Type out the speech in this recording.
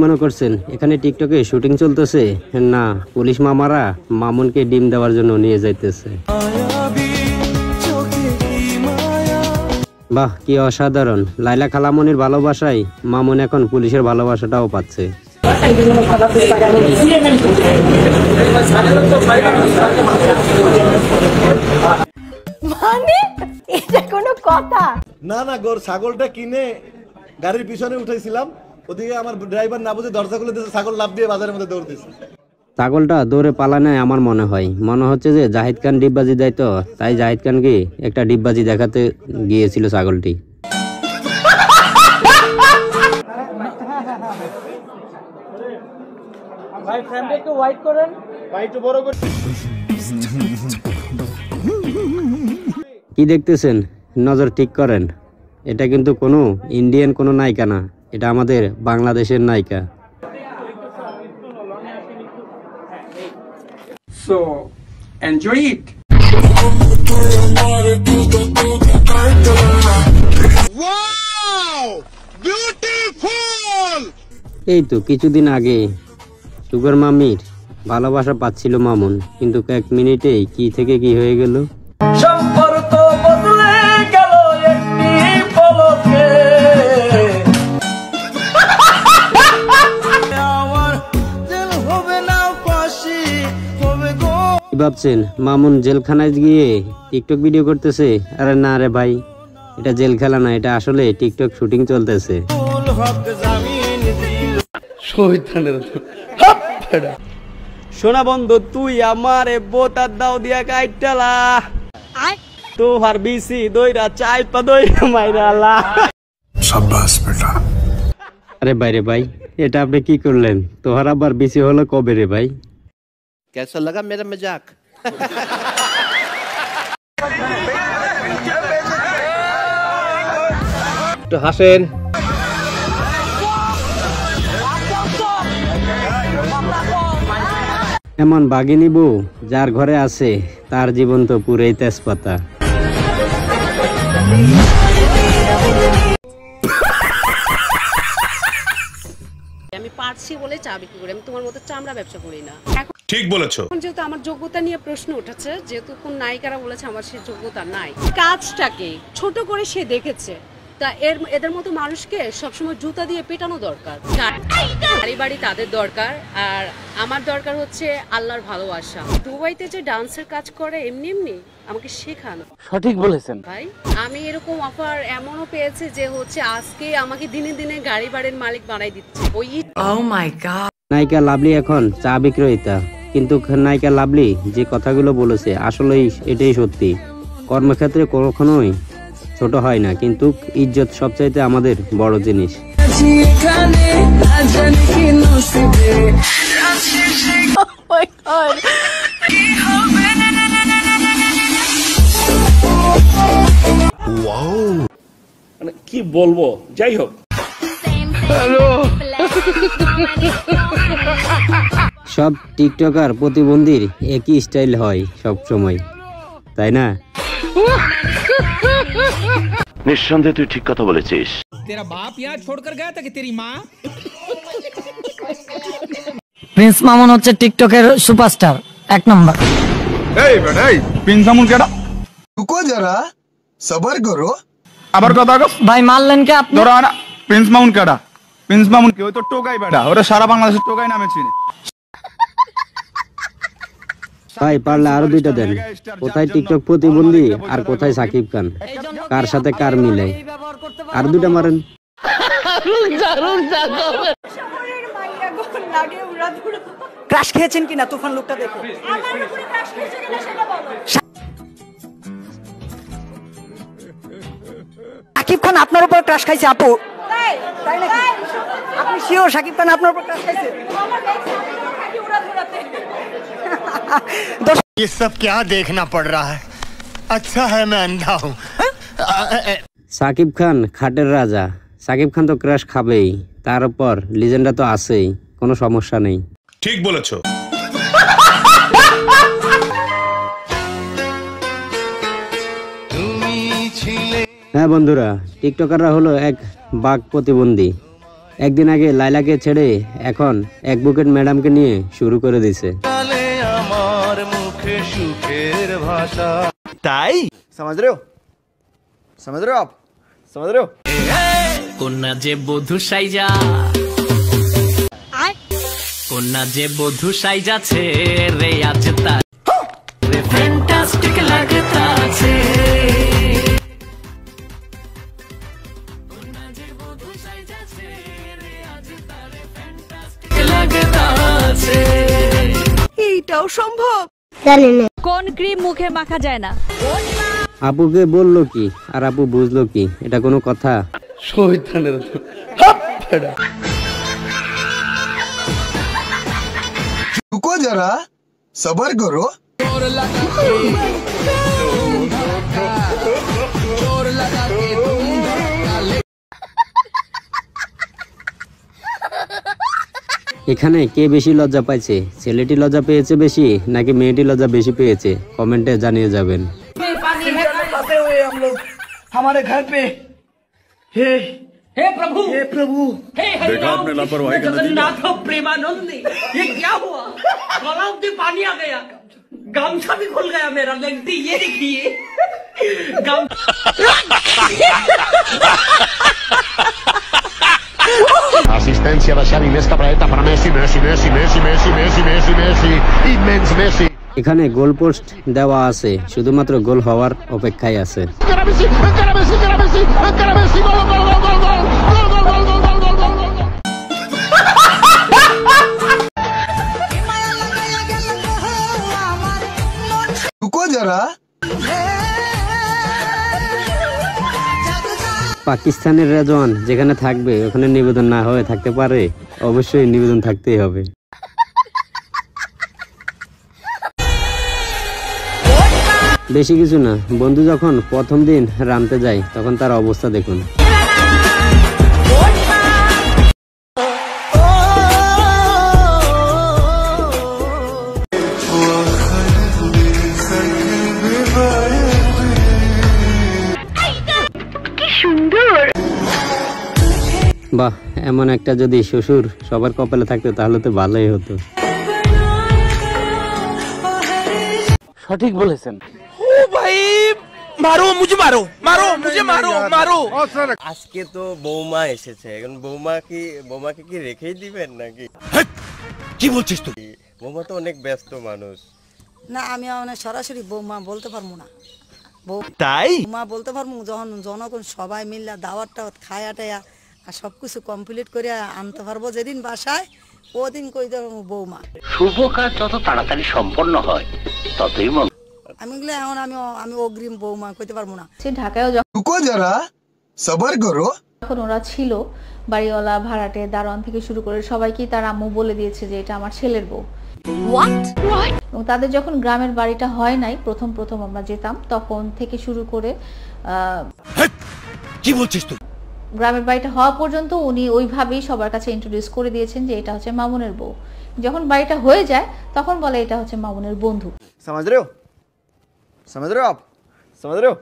মনে করছেন এখানে টিকটকে শুটিং চলতেছে না, পুলিশ মামারা মামুনকে ডিম দেওয়ার জন্য নিয়ে যাইতেছে। বাহ, কি অসাধারণ! লাইলা খালামনির ভালোবাসায় মামুন এখন পুলিশের ভালোবাসাটাও পাচ্ছে। মানে এটা কোনো কথা না না, গোর ছাগলটা কিনে গাড়ির পিছনে উঠাইছিলাম, ওদিকে আমার ড্রাইভার না বুঝে দরজা খুলে দিয়েছে, ছাগল লাফ দিয়ে বাজারের মধ্যে দৌড় দিয়েছে। ছাগলটা দৌড়ে পালানো আমার মনে হচ্ছে যে জাহিদ খান ডিববাজি দেয়, তো তাই জাহিদ খানকে একটা ডিববাজি দেখাতে গিয়েছিল ছাগলটি। ভাই ফ্রেমটা একটু ওয়াইড করেন, ভাই একটু বড় করে। কি দেখতেছেন? নজর ঠিক করেন, এটা কিন্তু কোনো ইন্ডিয়ান কোনো নায়িকা না, এটা আমাদের বাংলাদেশের নায়িকা। So enjoy it. Wow! Beautiful! এই তো কিছুদিন আগে সুগার মামির ভালোবাসা পাচ্ছিল মামুন, কিন্তু এক মিনিটেই কি থেকে কি হয়ে গেল। সম্পর্ক বদলে গেল একটি পলকে। আমার দিল হবে না ফাঁসি হবে গো। কি ভাবছেন মামুন জেলখানায় গিয়ে টিকটক ভিডিও করতেছে? আরে না রে ভাই, এটা জেল খেলা না, এটা আসলে টিকটক শুটিং চলতেছে। শোনা বন্ধু, তুই আমার বোতার দাও দিয়া কাইটালা তো হার বিসি দইরা চাইপা দইরা মাইরালা। शाबाश बेटा। আরে বাইরে ভাই, এটা আপনি কি করলেন? তোহার আবার বেশি হলো কবে রে ভাই? कैसा लगा मेरा मजाक? তো হাসেন। এমন বাঘিনী বউ যার ঘরে আছে তার জীবন তো পুরোই তেজপাতা। আমি পারছি বলে চা বিক্রি করি, আমি তোমার মতো চামড়া ব্যবসা করি না। ঠিক বলেছো। এখন যেহেতু আমার যোগ্যতা নিয়ে প্রশ্ন উঠেছে, যেহেতু কোন নায়িকারা বলেছে আমার সে যোগ্যতা নাই, কাজটাকে ছোট করে সে দেখেছে, তা এদের মতো মানুষকে সবসময় জুতা দিয়ে পেটানো দরকার। গাড়ি বাড়ি তাদের দরকার, আর আমার দরকার হচ্ছে আল্লাহর ভালোবাসা। দুবাইতে যে ডান্সের কাজ করে এমনি এমনি আমাকে শেখানো। সঠিক বলেছেন ভাই, আমি এরকম অফার এমনও পেয়েছে যে হচ্ছে আজকে আমাকে দিনে দিনে গাড়ি বাড়ির মালিক বানাই দিচ্ছে। ওই নায়িকা লাভলি এখন চা বিক্রেতা, কিন্তু নায়িকা লাভলি যে কথাগুলো বলেছে আসলেই এটাই সত্যি। কর্মক্ষেত্রে কখনোই ছোট হয় না, কিন্তু ইজ্জত সবচাইতে আমাদের বড় জিনিস। মানে কি বলবো, যাই হোক। সব টিকটকার প্রতিবন্ধীর একই স্টাইল হয় সব সময়, তাই না? নিঃসন্দেহে তুই ঠিক কথা বলেছিস। तेरा बाप यहाँ छोड़कर गया था कि तेरी माँ? প্রিন্স মামুন হচ্ছে টিকটকের সুপারস্টার, এক নম্বর। এই বেটা, এই প্রিন্স মামুন কেডা? रुको जरा सबर करो। আবার কথা কও। ভাই মারলেন কে আপনি? ধরো না, প্রিন্স মামুন কেডা? প্রিন্স মামুন কি? ওই তো টোকাই বেটা, ওরা সারা বাংলাদেশের টোকাই নামে চিনে। ভাই পারলে আরো দুইটা দেন। কোথায় টিকটক প্রতিবন্ধী আর কোথায় সাকিব খান? কার সাথে কার মিলে? আর দুইটা মারেন। ক্রাশ খেয়েছেন কিনা তুফান লুকটা দেখে? সাকিব খান আপনার উপর ক্রাশ খাইছে আপু? তাই নাকি? আপনি শিওর সাকিব খান আপনার উপর ক্রাশ খাইছে? ये सब क्या देखना पड़ रहा है? अच्छा है मैं अंधा हूँ। সাকিব খান খাটের রাজা, সাকিব খান তো ক্রাশ খাবেই, তার উপর লিজেন্ডটা তো আছেই, কোনো সমস্যা নেই। ঠিক বলেছো। হ্যাঁ বন্ধুরা, টিকটকাররা হলো এক বাঘ প্রতিবন্ধী। একদিন আগে লাইলাকে ছেড়ে এখন এক বুকেট ম্যাডামকে নিয়ে শুরু করে দিছে। আমার মুখে সুখের ভাষা তাই समझ रहे हो आप समझ रहे हो কন্যা যে বধূ সাইজা কন্যা যে বধূ সাইজাছে রে আজ তার রে ফ্যান্টাস্টিক লাগতাছে কন্যা যে বধূ সাইজাছে রে আজ তার ফ্যান্টাস্টিক লাগতাছে। এইটাও সম্ভব? কোন ক্রিম মুখে মাখা যায় না? আপুকে বললো কি আর আপু বুঝলো কি? এটা কোনো কথা? रुको जरा सबर करो এখানে কে বেশি লজ্জা পাইছে? ছেলেটি লজ্জা পেয়েছে বেশি নাকি মেয়েটি লজ্জা বেশি পেয়েছে? কমেন্টে জানিয়ে যাবেন। हमारे घर पे हे प्रभु हे देखा आपने लापरवाही का नतीजा। प्रेमानंद ये क्या हुआ? गला में पानी आ गया, गमछा भी खुल गया मेरा। लगती ये देखिए Asistencia da Xavi més cap a dreta per a Messi, immens Messi. এখানে গোল পোস্ট দেওয়া আছে, শুধুমাত্র গোল হওয়ার অপেক্ষায় আছে। Encara Messi, gol, gol, gol, gol, gol, gol, gol, gol, gol, gol, gol, gol, gol, gol. रुको जरा পাকিস্তানের রেজওয়ান যেখানে থাকবে ওখানে নিবেদন না হয়ে থাকতে পারে? অবশ্যই নিবেদন থাকতেই হবে। বেশি কিছু না, বন্ধু যখন প্রথম দিন রামতে যায় তখন তার অবস্থা দেখুন। বাহ, এমন একটা যদি শ্বশুর সবার কপালে থাকতো তাহলে তো ভালোই হতো। সঠিক বলেছেন। আজকে তো বৌমা এসেছে, এখন বৌমাকে কি রেখেই দিবেন নাকি? কি বলছিস তুই? বৌমা তো অনেক ব্যস্ত মানুষ। না, আমি সরাসরি বৌমা বলতে পারবো না। তাই বৌমা বলতে পারবো যখন জনগণ সবাই মিললে দাওয়াত টাওয়াত খায়া টায়া আর সবকিছু কমপ্লিট করে আনতে পারবো যেদিন বাসায়, ওদিন কই দেবো বৌমা। শুভ কাজ যত তাড়াতাড়ি সম্পন্ন হয় ততই মঙ্গল। আমি এগুলো এখন আমি অগ্রিম বৌমা কইতে পারবো না। সে ঢাকায়ও रुको जरा सबर करो যখন ওরা ছিল, বাড়িওয়ালা, ভাড়াটে, দারোয়ান থেকে শুরু করে সবাইকেই তার আম্মু বলে দিয়েছে যে এটা আমার ছেলের বউ। এবং তাদের যখন গ্রামের বাড়িটা হয় নাই, প্রথম আমরা যেতাম, তখন থেকে শুরু করে কি বলছিস তুই? গ্রামের বাড়িটা হওয়া পর্যন্ত উনি ওইভাবেই সবার কাছে ইন্ট্রোডিউস করে দিয়েছেন যে এটা হচ্ছে মামুনের বউ। যখন বাড়িটা হয়ে যায় তখন বলে এটা হচ্ছে মামুনের বন্ধু। समझ रहे हो आप समझ रहे हो